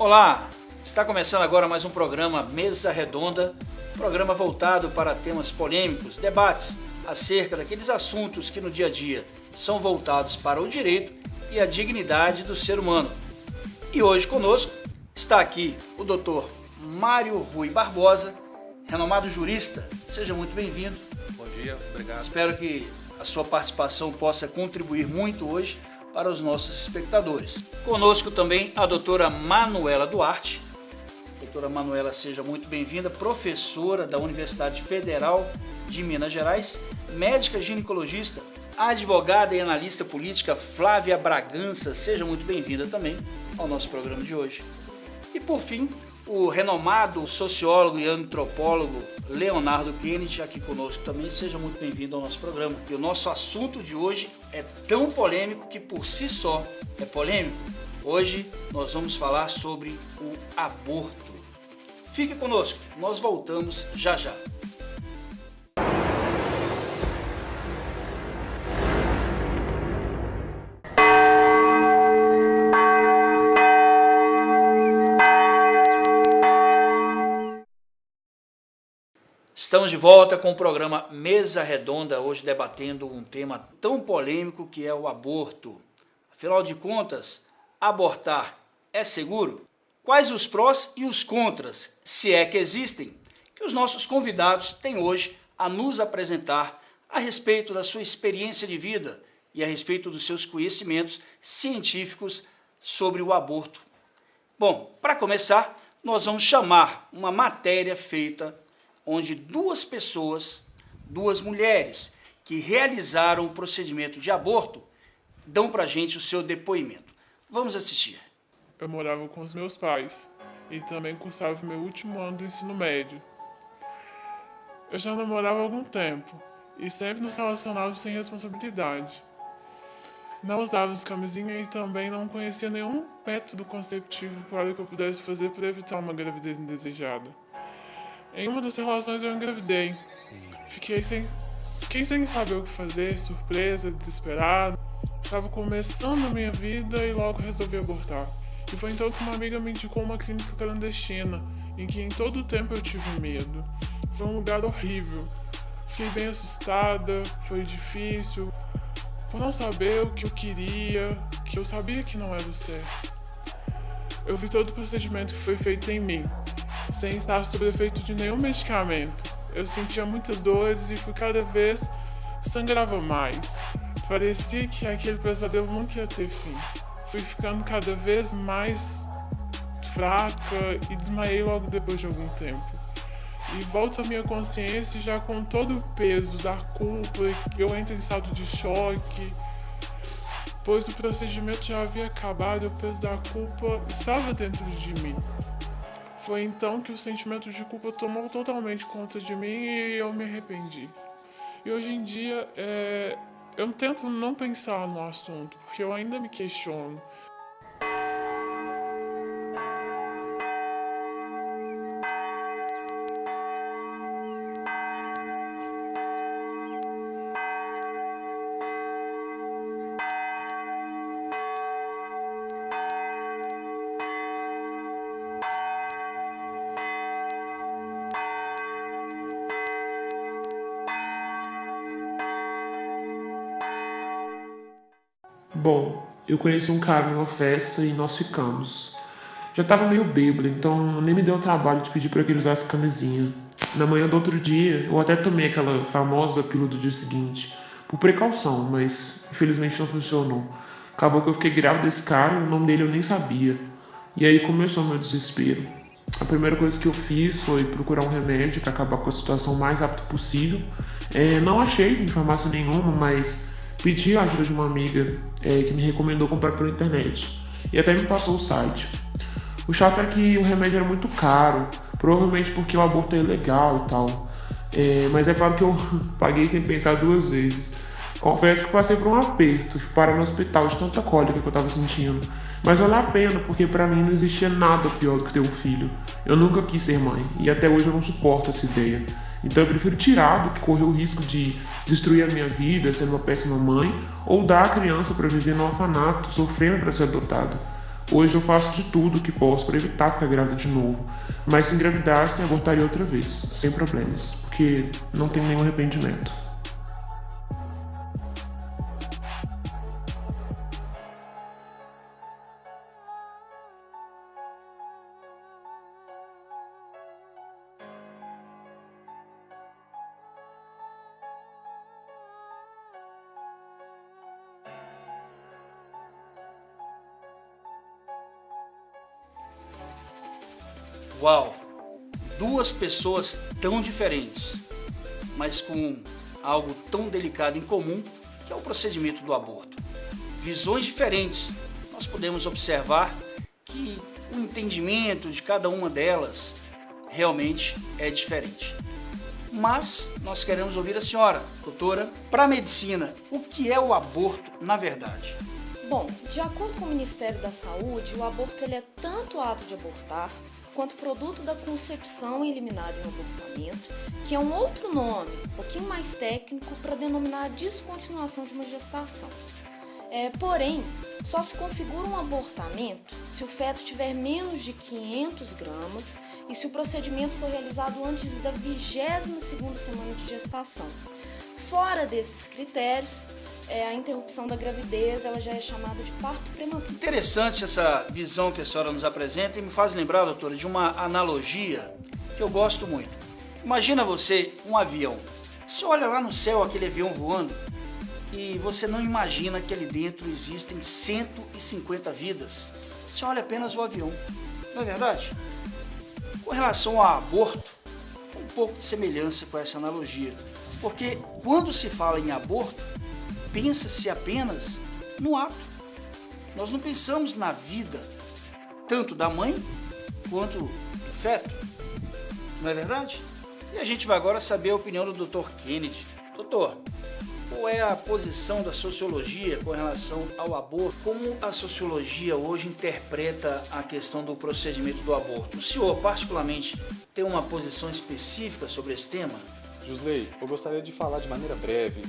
Olá, está começando agora mais um programa Mesa Redonda, programa voltado para temas polêmicos, debates acerca daqueles assuntos que no dia a dia são voltados para o direito e a dignidade do ser humano. E hoje conosco está aqui o Dr. Mário Rui Barbosa, renomado jurista. Seja muito bem-vindo. Bom dia, obrigado. Espero que a sua participação possa contribuir muito hoje para os nossos espectadores. Conosco também a doutora Manuela Duarte. Doutora Manuela, seja muito bem-vinda, professora da Universidade Federal de Minas Gerais, médica ginecologista, advogada e analista política Flávia Bragança, seja muito bem-vinda também ao nosso programa de hoje. E por fim, o renomado sociólogo e antropólogo Leonardo Kennedy, aqui conosco também, seja muito bem-vindo ao nosso programa. E o nosso assunto de hoje é tão polêmico que por si só é polêmico. Hoje nós vamos falar sobre o aborto. Fique conosco, nós voltamos já já. Estamos de volta com o programa Mesa Redonda, hoje debatendo um tema tão polêmico que é o aborto. Afinal de contas, abortar é seguro? Quais os prós e os contras, se é que existem, que os nossos convidados têm hoje a nos apresentar a respeito da sua experiência de vida e a respeito dos seus conhecimentos científicos sobre o aborto. Bom, para começar, nós vamos chamar uma matéria feita onde duas pessoas, duas mulheres que realizaram o procedimento de aborto, dão para a gente o seu depoimento. Vamos assistir. Eu morava com os meus pais e também cursava meu último ano do ensino médio. Eu já namorava há algum tempo e sempre nos relacionávamos sem responsabilidade. Não usávamos camisinha e também não conhecia nenhum método conceptivo para que eu pudesse fazer para evitar uma gravidez indesejada. Em uma das relações eu engravidei. Fiquei sem saber o que fazer, surpresa, desesperado. Estava começando a minha vida e logo resolvi abortar. E foi então que uma amiga me indicou uma clínica clandestina, em que em todo o tempo eu tive medo. Foi um lugar horrível. Fiquei bem assustada, foi difícil. Por não saber o que eu queria, que eu sabia que não era o certo. Eu vi todo o procedimento que foi feito em mim, sem estar sob efeito de nenhum medicamento. Eu sentia muitas dores e cada vez sangrava mais. Parecia que aquele pesadelo nunca ia ter fim. Fui ficando cada vez mais fraca e desmaiei logo depois de algum tempo. E volto à minha consciência já com todo o peso da culpa, eu entro em estado de choque, pois o procedimento já havia acabado e o peso da culpa estava dentro de mim. Foi então que o sentimento de culpa tomou totalmente conta de mim e eu me arrependi. E hoje em dia, eu tento não pensar no assunto, porque eu ainda me questiono. Bom, eu conheci um cara numa festa e nós ficamos. Já tava meio bêbado, então nem me deu o trabalho de pedir pra que ele usasse camisinha. Na manhã do outro dia, eu até tomei aquela famosa pílula do dia seguinte, por precaução, mas infelizmente não funcionou. Acabou que eu fiquei grávida desse cara e o nome dele eu nem sabia. E aí começou o meu desespero. A primeira coisa que eu fiz foi procurar um remédio para acabar com a situação o mais rápido possível. Não achei em farmácia nenhuma, mas pedi a ajuda de uma amiga que me recomendou comprar pela internet e até me passou o site. O chato é que o remédio era muito caro, provavelmente porque o aborto é ilegal e tal. Mas é claro que eu paguei sem pensar duas vezes. Confesso que passei por um aperto, parar no hospital de tanta cólica que eu tava sentindo. Mas valeu a pena, porque pra mim não existia nada pior do que ter um filho. Eu nunca quis ser mãe, e até hoje eu não suporto essa ideia. Então eu prefiro tirar do que correr o risco de destruir a minha vida, sendo uma péssima mãe, ou dar a criança para viver no orfanato, sofrendo para ser adotada. Hoje eu faço de tudo que posso para evitar ficar grávida de novo, mas se engravidasse, abortaria outra vez, sem problemas, porque não tenho nenhum arrependimento. Uau! Duas pessoas tão diferentes, mas com algo tão delicado em comum, que é o procedimento do aborto. Visões diferentes, nós podemos observar que o entendimento de cada uma delas realmente é diferente. Mas nós queremos ouvir a senhora, doutora, para a medicina, o que é o aborto na verdade? Bom, de acordo com o Ministério da Saúde, o aborto ele é tanto o ato de abortar, quanto produto da concepção eliminada em abortamento, que é um outro nome, um pouquinho mais técnico, para denominar a descontinuação de uma gestação. Porém, só se configura um abortamento se o feto tiver menos de 500 gramas e se o procedimento for realizado antes da 22ª semana de gestação. Fora desses critérios, a interrupção da gravidez ela já é chamada de parto prematuro. Interessante essa visão que a senhora nos apresenta e me faz lembrar, doutora, de uma analogia que eu gosto muito. Imagina você um avião. Você olha lá no céu aquele avião voando e você não imagina que ali dentro existem 150 vidas. Você olha apenas o avião, não é verdade? Com relação ao aborto, um pouco de semelhança com essa analogia. Porque quando se fala em aborto, pensa-se apenas no ato. Nós não pensamos na vida, tanto da mãe quanto do feto. Não é verdade? E a gente vai agora saber a opinião do Dr. Kennedy. Doutor, qual é a posição da sociologia com relação ao aborto? Como a sociologia hoje interpreta a questão do procedimento do aborto? O senhor, particularmente, tem uma posição específica sobre esse tema? Josley, eu gostaria de falar de maneira breve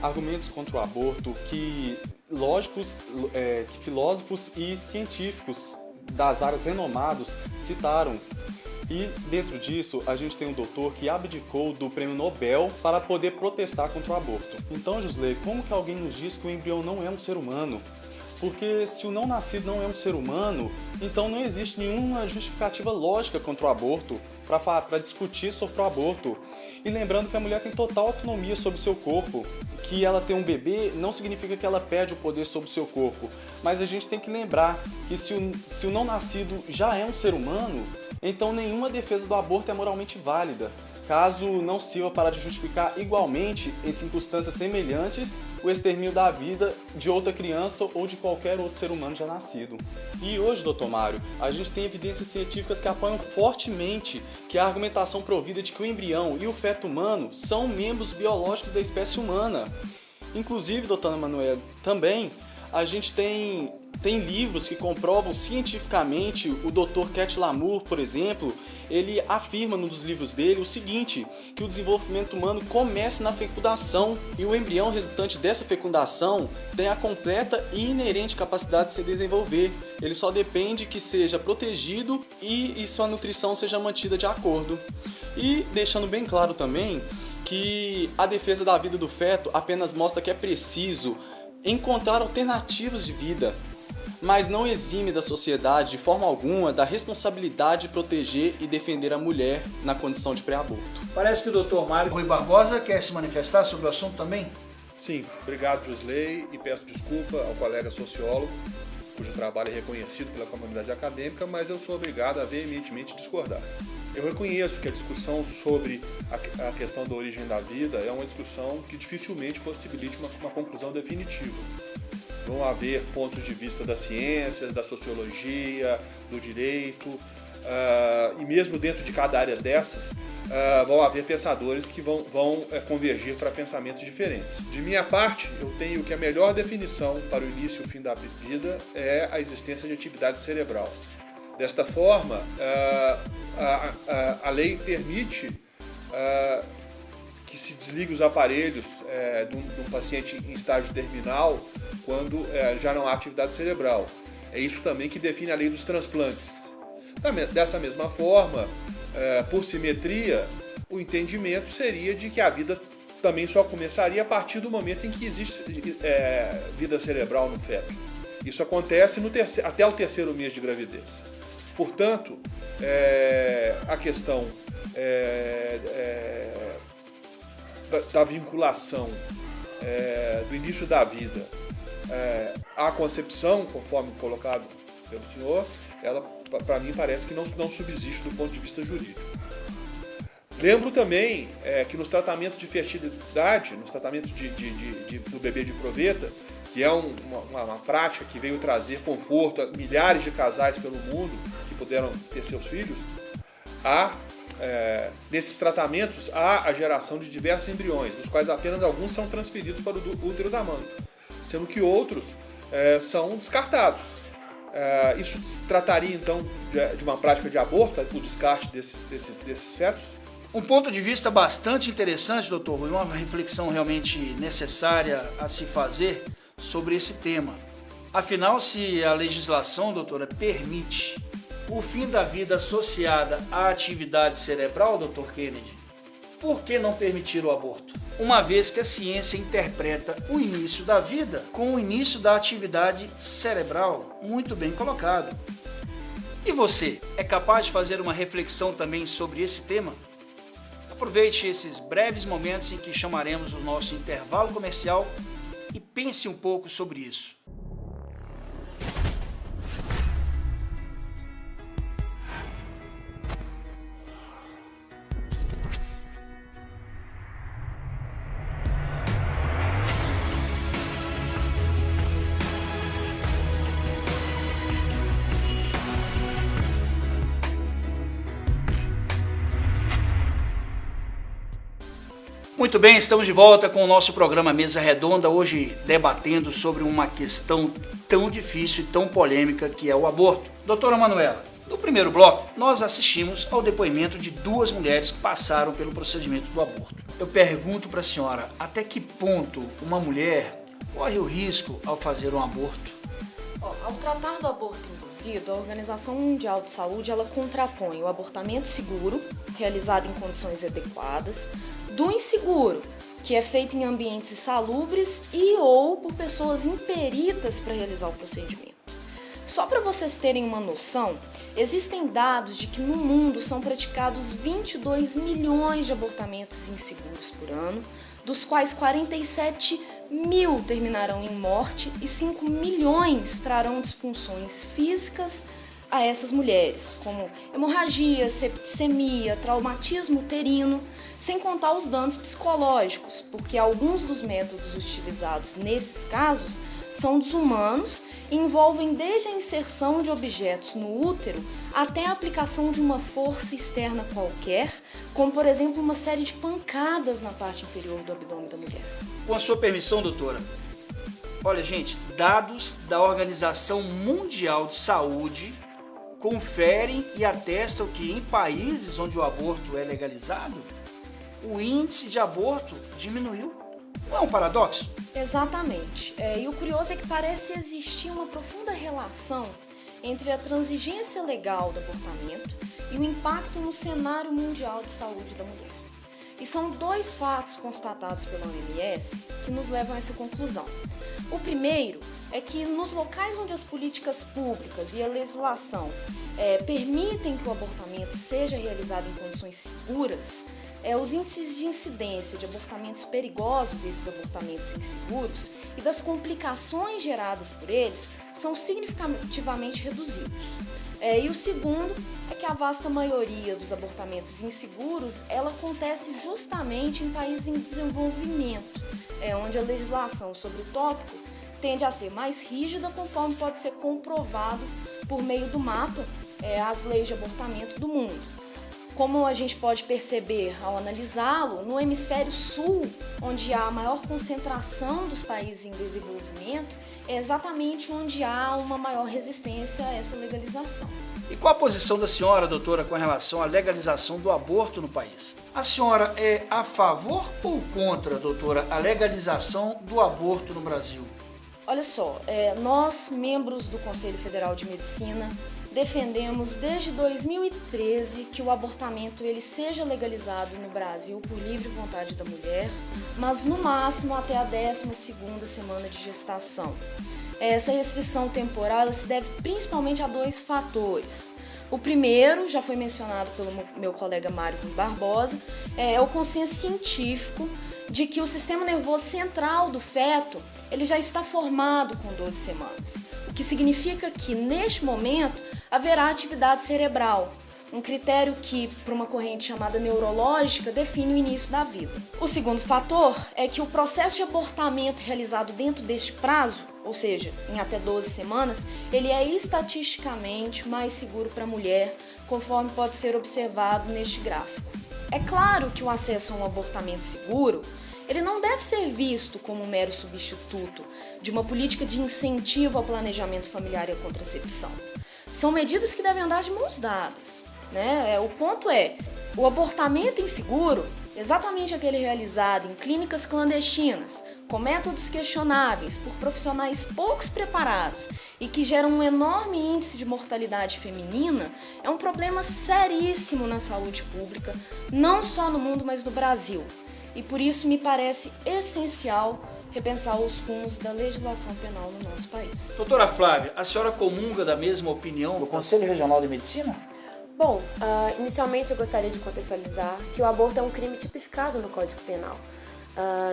argumentos contra o aborto que filósofos e científicos das áreas renomados citaram. E dentro disso, a gente tem um doutor que abdicou do prêmio Nobel para poder protestar contra o aborto. Então, Josley, como que alguém nos diz que o embrião não é um ser humano? Porque se o não nascido não é um ser humano, então não existe nenhuma justificativa lógica contra o aborto para discutir sobre o aborto. E lembrando que a mulher tem total autonomia sobre o seu corpo, que ela ter um bebê não significa que ela perde o poder sobre o seu corpo, mas a gente tem que lembrar que se o não nascido já é um ser humano, então nenhuma defesa do aborto é moralmente válida, caso não sirva para justificar igualmente, em circunstância semelhante, o extermínio da vida de outra criança ou de qualquer outro ser humano já nascido. E hoje, Dr. Mário, a gente tem evidências científicas que apoiam fortemente que a argumentação provida de que o embrião e o feto humano são membros biológicos da espécie humana. Inclusive, doutora Manuela, também a gente tem livros que comprovam cientificamente. O Dr. Cat Lamour, por exemplo, ele afirma num dos livros dele o seguinte, que o desenvolvimento humano começa na fecundação e o embrião resultante dessa fecundação tem a completa e inerente capacidade de se desenvolver. Ele só depende que seja protegido e sua nutrição seja mantida de acordo. E deixando bem claro também que a defesa da vida do feto apenas mostra que é preciso encontrar alternativas de vida, mas não exime da sociedade de forma alguma da responsabilidade de proteger e defender a mulher na condição de pré-aborto. Parece que o Dr. Mário Rui Barbosa quer se manifestar sobre o assunto também? Sim, obrigado, Josley, e peço desculpa ao colega sociólogo, cujo trabalho é reconhecido pela comunidade acadêmica, mas eu sou obrigado a veementemente discordar. Eu reconheço que a discussão sobre a questão da origem da vida é uma discussão que dificilmente possibilite uma conclusão definitiva. Vão haver pontos de vista das ciências, da sociologia, do direito, e mesmo dentro de cada área dessas, vão haver pensadores que vão convergir para pensamentos diferentes. De minha parte, eu tenho que a melhor definição para o início e o fim da vida é a existência de atividade cerebral. Desta forma, a lei permite que se desligue os aparelhos de um paciente em estágio terminal quando já não há atividade cerebral. É isso também que define a lei dos transplantes. Dessa mesma forma, por simetria, o entendimento seria de que a vida também só começaria a partir do momento em que existe vida cerebral no feto. Isso acontece até o terceiro mês de gravidez. Portanto, a questão da vinculação do início da vida à concepção, conforme colocado pelo senhor, ela, para mim, parece que não subsiste do ponto de vista jurídico. Lembro também que nos tratamentos de fertilidade, nos tratamentos do bebê de proveta, que é uma prática que veio trazer conforto a milhares de casais pelo mundo que puderam ter seus filhos, nesses tratamentos há a geração de diversos embriões, dos quais apenas alguns são transferidos para o útero da mãe, sendo que outros são descartados. Isso se trataria então de uma prática de aborto, o descarte desses fetos? Um ponto de vista bastante interessante, doutor Rui, uma reflexão realmente necessária a se fazer sobre esse tema. Afinal, se a legislação, doutora, permite o fim da vida associada à atividade cerebral, doutor Kennedy, por que não permitir o aborto? Uma vez que a ciência interpreta o início da vida com o início da atividade cerebral, muito bem colocado. E você, é capaz de fazer uma reflexão também sobre esse tema? Aproveite esses breves momentos em que chamaremos o nosso intervalo comercial e pense um pouco sobre isso. Muito bem, estamos de volta com o nosso programa Mesa Redonda, hoje debatendo sobre uma questão tão difícil e tão polêmica que é o aborto. Doutora Manuela, no primeiro bloco nós assistimos ao depoimento de duas mulheres que passaram pelo procedimento do aborto. Eu pergunto para a senhora, até que ponto uma mulher corre o risco ao fazer um aborto? Ao tratar do aborto induzido, a Organização Mundial de Saúde ela contrapõe o abortamento seguro, realizado em condições adequadas, do inseguro, que é feito em ambientes insalubres e ou por pessoas imperitas para realizar o procedimento. Só para vocês terem uma noção, existem dados de que no mundo são praticados 22 milhões de abortamentos inseguros por ano, dos quais 47 mil terminarão em morte e 5 milhões trarão disfunções físicas a essas mulheres, como hemorragia, septicemia, traumatismo uterino, sem contar os danos psicológicos, porque alguns dos métodos utilizados nesses casos são desumanos e envolvem desde a inserção de objetos no útero até a aplicação de uma força externa qualquer, como por exemplo uma série de pancadas na parte inferior do abdômen da mulher. Com a sua permissão, doutora, olha gente, dados da Organização Mundial de Saúde conferem e atestam que em países onde o aborto é legalizado, o índice de aborto diminuiu. Não é um paradoxo? Exatamente. E o curioso é que parece existir uma profunda relação entre a transigência legal do abortamento e o impacto no cenário mundial de saúde da mulher. E são dois fatos constatados pela OMS que nos levam a essa conclusão. O primeiro é que nos locais onde as políticas públicas e a legislação permitem que o abortamento seja realizado em condições seguras, os índices de incidência de abortamentos perigosos, esses abortamentos inseguros, e das complicações geradas por eles são significativamente reduzidos. E o segundo é que a vasta maioria dos abortamentos inseguros, ela acontece justamente em países em desenvolvimento, onde a legislação sobre o tópico tende a ser mais rígida, conforme pode ser comprovado por meio do mapa, as leis de abortamento do mundo. Como a gente pode perceber ao analisá-lo, no hemisfério sul, onde há a maior concentração dos países em desenvolvimento, é exatamente onde há uma maior resistência a essa legalização. E qual a posição da senhora, doutora, com relação à legalização do aborto no país? A senhora é a favor ou contra, doutora, a legalização do aborto no Brasil? Olha só, nós, membros do Conselho Federal de Medicina, defendemos desde 2013 que o abortamento ele seja legalizado no Brasil por livre vontade da mulher, mas no máximo até a 12ª semana de gestação. Essa restrição temporal ela se deve principalmente a 2 fatores. O primeiro, já foi mencionado pelo meu colega Mário Barbosa, é o consenso científico de que o sistema nervoso central do feto ele já está formado com 12 semanas, o que significa que, neste momento, haverá atividade cerebral, um critério que, por uma corrente chamada neurológica, define o início da vida. O segundo fator é que o processo de abortamento realizado dentro deste prazo, ou seja, em até 12 semanas, ele é estatisticamente mais seguro para a mulher, conforme pode ser observado neste gráfico. É claro que o acesso a um abortamento seguro ele não deve ser visto como um mero substituto de uma política de incentivo ao planejamento familiar e à contracepção. São medidas que devem andar de mãos dadas, né? O ponto é, o abortamento inseguro, exatamente aquele realizado em clínicas clandestinas, com métodos questionáveis, por profissionais poucos preparados e que geram um enorme índice de mortalidade feminina, é um problema seríssimo na saúde pública, não só no mundo, mas no Brasil. E por isso me parece essencial repensar os rumos da legislação penal no nosso país. Doutora Flávia, a senhora comunga da mesma opinião do Conselho Regional de Medicina? Bom, inicialmente eu gostaria de contextualizar que o aborto é um crime tipificado no Código Penal,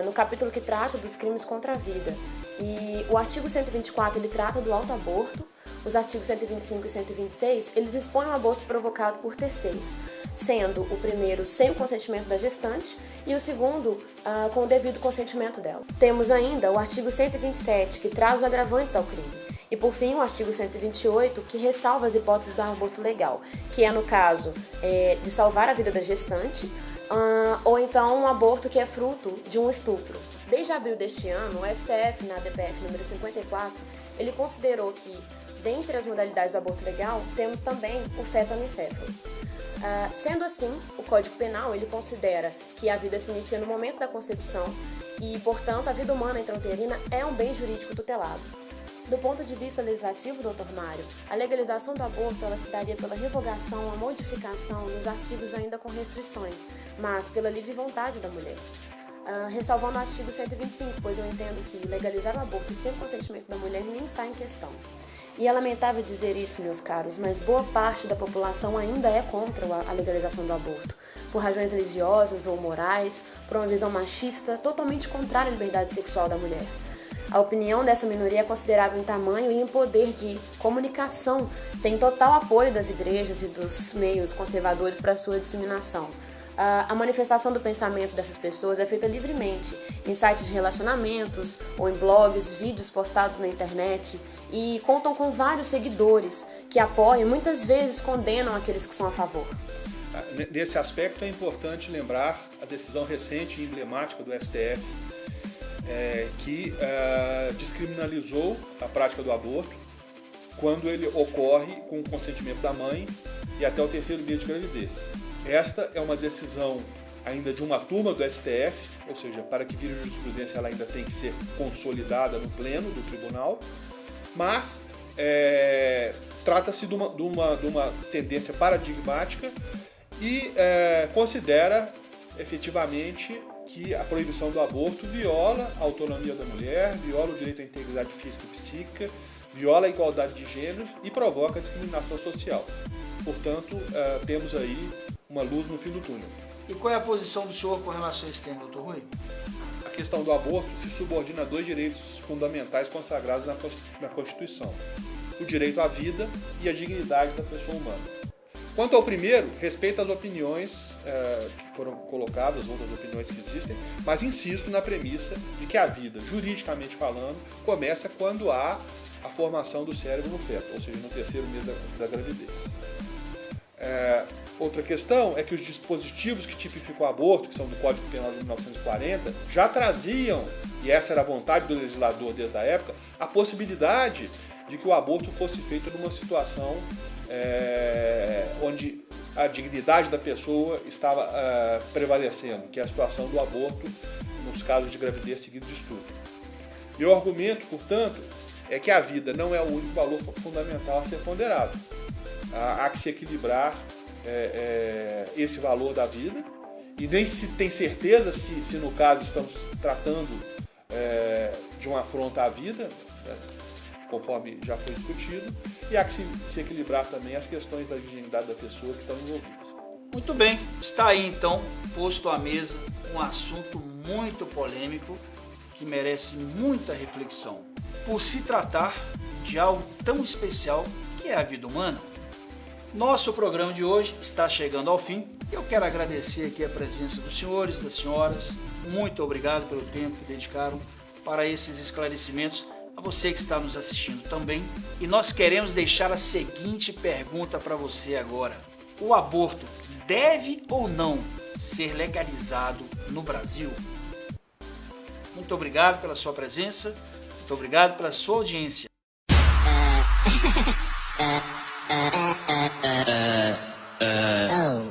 no capítulo que trata dos crimes contra a vida. E o artigo 124 ele trata do autoaborto, os artigos 125 e 126 eles expõem o aborto provocado por terceiros, sendo o primeiro sem o consentimento da gestante e o segundo com o devido consentimento dela. Temos ainda o artigo 127 que traz os agravantes ao crime. E por fim o artigo 128 que ressalva as hipóteses do aborto legal, que é no caso de salvar a vida da gestante, ou então um aborto que é fruto de um estupro. Desde abril deste ano, o STF, na DPF número 54, ele considerou que, dentre as modalidades do aborto legal, temos também o feto anencefalo. Sendo assim, o Código Penal ele considera que a vida se inicia no momento da concepção e, portanto, a vida humana intrauterina é um bem jurídico tutelado. Do ponto de vista legislativo, Dr. Mário, a legalização do aborto ela se daria pela revogação ou modificação nos artigos ainda com restrições, mas pela livre vontade da mulher. Ressalvando o artigo 125, pois eu entendo que legalizar o aborto sem o consentimento da mulher nem está em questão. E é lamentável dizer isso, meus caros, mas boa parte da população ainda é contra a legalização do aborto, por razões religiosas ou morais, por uma visão machista totalmente contrária à liberdade sexual da mulher. A opinião dessa minoria é considerável em tamanho e em poder de comunicação, tem total apoio das igrejas e dos meios conservadores para sua disseminação. A manifestação do pensamento dessas pessoas é feita livremente, em sites de relacionamentos, ou em blogs, vídeos postados na internet, e contam com vários seguidores que apoiam e muitas vezes condenam aqueles que são a favor. Nesse aspecto é importante lembrar a decisão recente e emblemática do STF, que descriminalizou a prática do aborto quando ele ocorre com o consentimento da mãe e até o 3º mês de gravidez. Esta é uma decisão ainda de uma turma do STF, ou seja, para que vire jurisprudência ela ainda tem que ser consolidada no pleno do tribunal, mas trata-se de uma tendência paradigmática e considera efetivamente que a proibição do aborto viola a autonomia da mulher, viola o direito à integridade física e psíquica, viola a igualdade de gêneros e provoca a discriminação social. Portanto, temos aí uma luz no fim do túnel. E qual é a posição do senhor com relação a esse tema, doutor Rui? A questão do aborto se subordina a 2 direitos fundamentais consagrados na Constituição: o direito à vida e a dignidade da pessoa humana. Quanto ao primeiro, respeito as opiniões que foram colocadas, outras opiniões que existem, mas insisto na premissa de que a vida, juridicamente falando, começa quando há a formação do cérebro no feto, ou seja, no 3º mês da gravidez. Outra questão é que os dispositivos que tipificam o aborto, que são do Código Penal de 1940, já traziam, e essa era a vontade do legislador desde a época, a possibilidade de que o aborto fosse feito numa situação onde a dignidade da pessoa estava prevalecendo, que é a situação do aborto nos casos de gravidez seguido de estupro. Meu argumento, portanto, é que a vida não é o único valor fundamental a ser ponderado. Há que se equilibrar esse valor da vida, e nem se tem certeza se no caso estamos tratando de uma afronta à vida, né, conforme já foi discutido, e há que se equilibrar também as questões da dignidade da pessoa que estão envolvidas. Muito bem, está aí então posto à mesa um assunto muito polêmico que merece muita reflexão, por se tratar de algo tão especial que é a vida humana. Nosso programa de hoje está chegando ao fim. Eu quero agradecer aqui a presença dos senhores, das senhoras. Muito obrigado pelo tempo que dedicaram para esses esclarecimentos. A você que está nos assistindo também. E nós queremos deixar a seguinte pergunta para você agora. O aborto deve ou não ser legalizado no Brasil? Muito obrigado pela sua presença. Muito obrigado pela sua audiência. Oh.